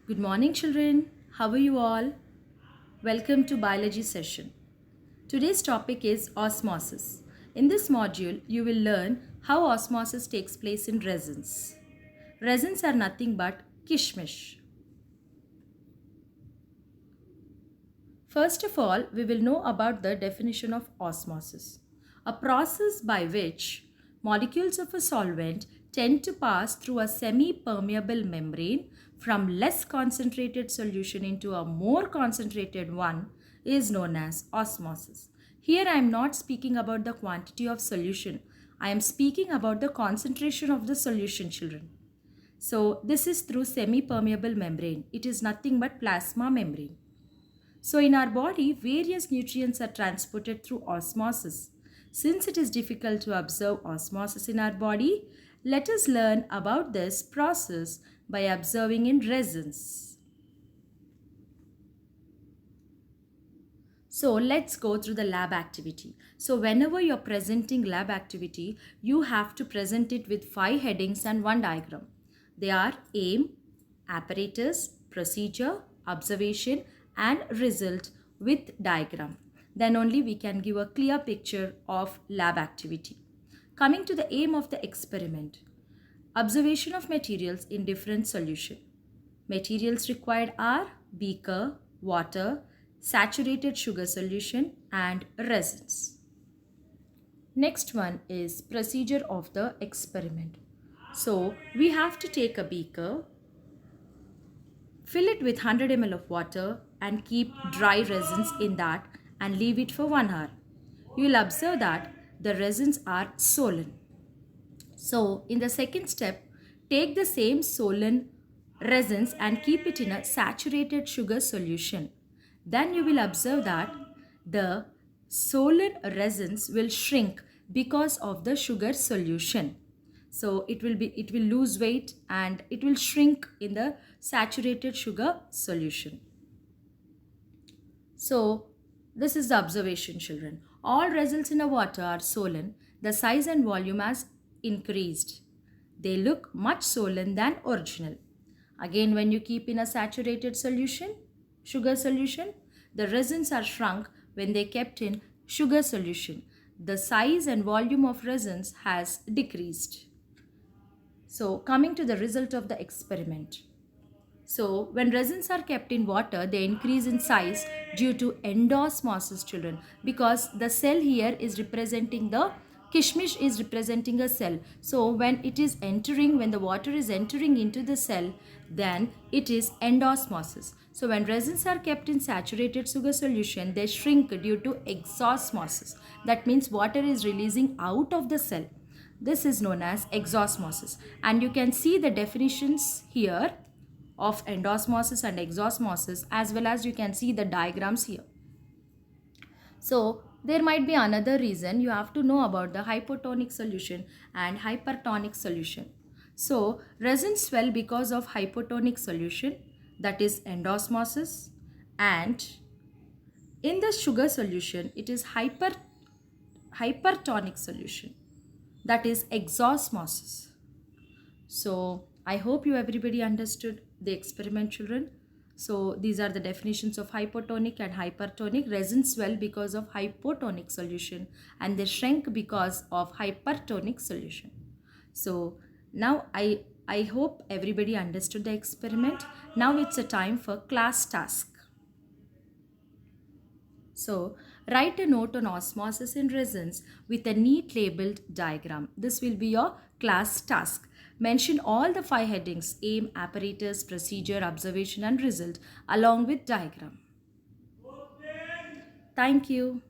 Good morning, children. How are you all? Welcome to biology session. Today's topic is osmosis. In this module, you will learn how osmosis takes place in resins. Resins are nothing but kishmish. First of all, we will know about the definition of osmosis. A process by which molecules of a solvent tend to pass through a semi-permeable membrane from less concentrated solution into a more concentrated one is known as osmosis. Here I am not speaking about the quantity of solution. I am speaking about the concentration of the solution, children. So this is through semi-permeable membrane. It is nothing but plasma membrane. So in our body, various nutrients are transported through osmosis. Since it is difficult to observe osmosis in our body, let us learn about this process by observing in resins. So let's go through the lab activity. So whenever you're presenting lab activity, you have to present it with 5 headings and 1 diagram. They are aim, apparatus, procedure, observation and result with diagram. Then only we can give a clear picture of lab activity. Coming to the aim of the experiment. Observation of materials in different solution. Materials required are beaker, water, saturated sugar solution and resins. Next one is procedure of the experiment. So we have to take a beaker, fill it with 100 ml of water and keep dry resins in that and leave it for 1 hour. You will observe that the resins are swollen. So in the second step, take the same swollen resins and keep it in a saturated sugar solution. Then you will observe that the swollen resins will shrink because of the sugar solution. So it will lose weight and it will shrink in the saturated sugar solution. So this is the observation, children. All resins in a water are swollen. The size and volume has increased. They look much swollen than original. Again, when you keep in a saturated solution, sugar solution, the resins are shrunk when they kept in sugar solution. The size and volume of resins has decreased. So coming to the result of the experiment. So when resins are kept in water, they increase in size due to endosmosis, children, because the cell here is representing the kishmish is representing a cell. So when the water is entering into the cell, then it is endosmosis. So when resins are kept in saturated sugar solution, they shrink due to exosmosis. That means water is releasing out of the cell. This is known as exosmosis. And you can see the definitions here of endosmosis and exosmosis, as well as you can see the diagrams here. So there might be another reason. You have to know about the hypotonic solution and hypertonic solution. So resins swell because of hypotonic solution, that is endosmosis, and in the sugar solution it is hypertonic solution, that is exosmosis. So I hope you everybody understood the experiment, children. So these are the definitions of hypotonic and hypertonic. Resins swell because of hypotonic solution and they shrink because of hypertonic solution. So now I hope everybody understood the experiment. Now it's a time for class task. So write a note on osmosis in resins with a neat labeled diagram. This will be your class task. Mention all the 5 headings: aim, apparatus, procedure, observation and result along with diagram. Thank you.